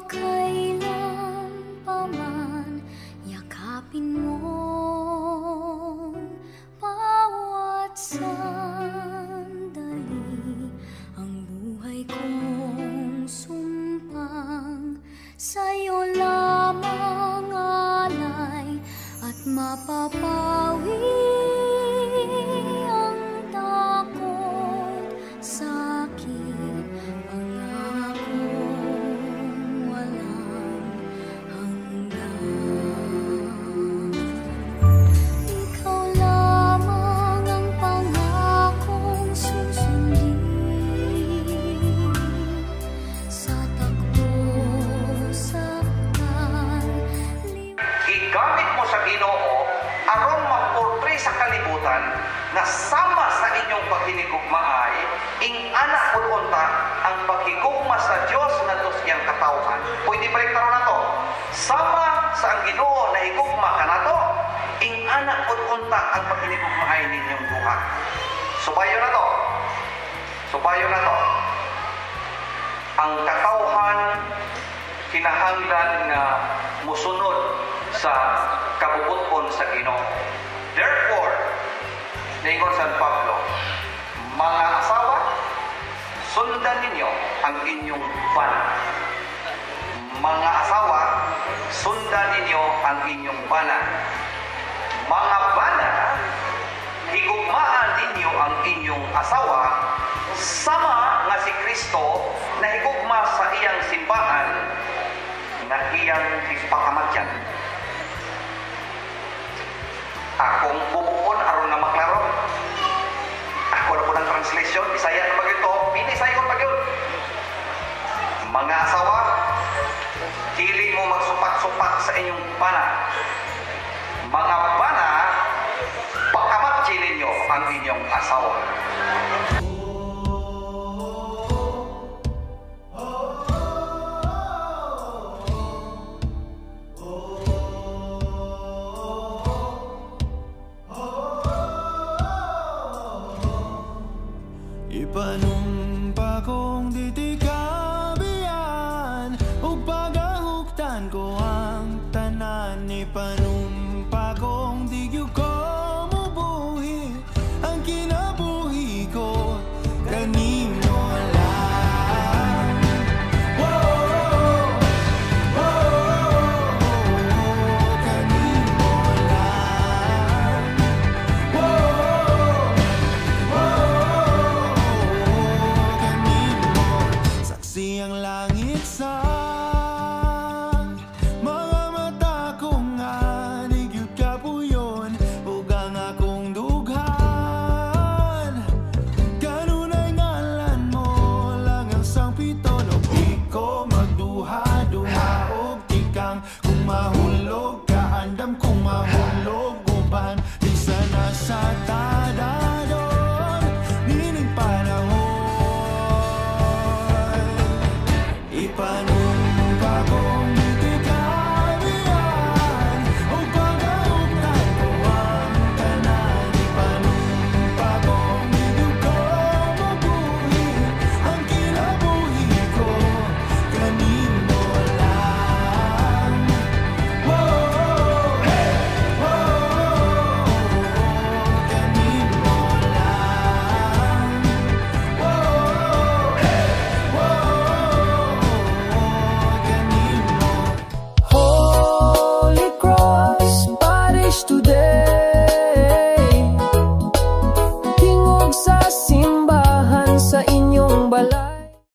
Kailan pa man yakapin mo bawat sandali, ang buhay kong sumpang sa'yo lamang alay, at mapapawi ang takot, sakit, pangakong walang hanggan. Ikaw lamang ang pangakong susundin sa takbo, saktan, igamit mo sa Ginoo aron magportray sa kalibutan na sama sa inyong paghinigugmaay ing anak pud unta ang paghigugma sa Dios ngadto sa iyang katawhan. Pwede balik karon nato. Sama sa ang Ginoo na higugma kanato ing anak pud unta ang paghinigugmaay ninyong duha. Subayo na to. Subayo na to. Ang katawhan kinahanglan nga musunod sa kabubuton sa Ginoo. Therefore, ningon San Pablo, mga asawa, sundan ninyo ang inyong bana. Mga asawa, sundan ninyo ang inyong bana. Mga bana, higugmaan ninyo ang inyong asawa, sama nga si Kristo na higugma sa iyang simbahan na iyang ipakamatyan. Akong bubuon aron na maklaro. Ako na po ng translation, Bisaya na pag ito, pinisayon pag yun. Mga asawa, hiling mo magsupat-supat sa inyong bana. Mga bana, pakamatyin ninyo ang inyong asawa. Ipanumpa kong ditikabian ug pagahuktan ko ang tanan. Ipanumpa kong digyo ko mubuhi ang kinabuhi ko kanimo lang. Kanimo lang. Siyang langit sa mga mata kong anigyud kapuyon ug ang akong dughan. Kanunay ngalan mo lang ang sangpiton ug di ko magduha-duha og tikang kung mahuli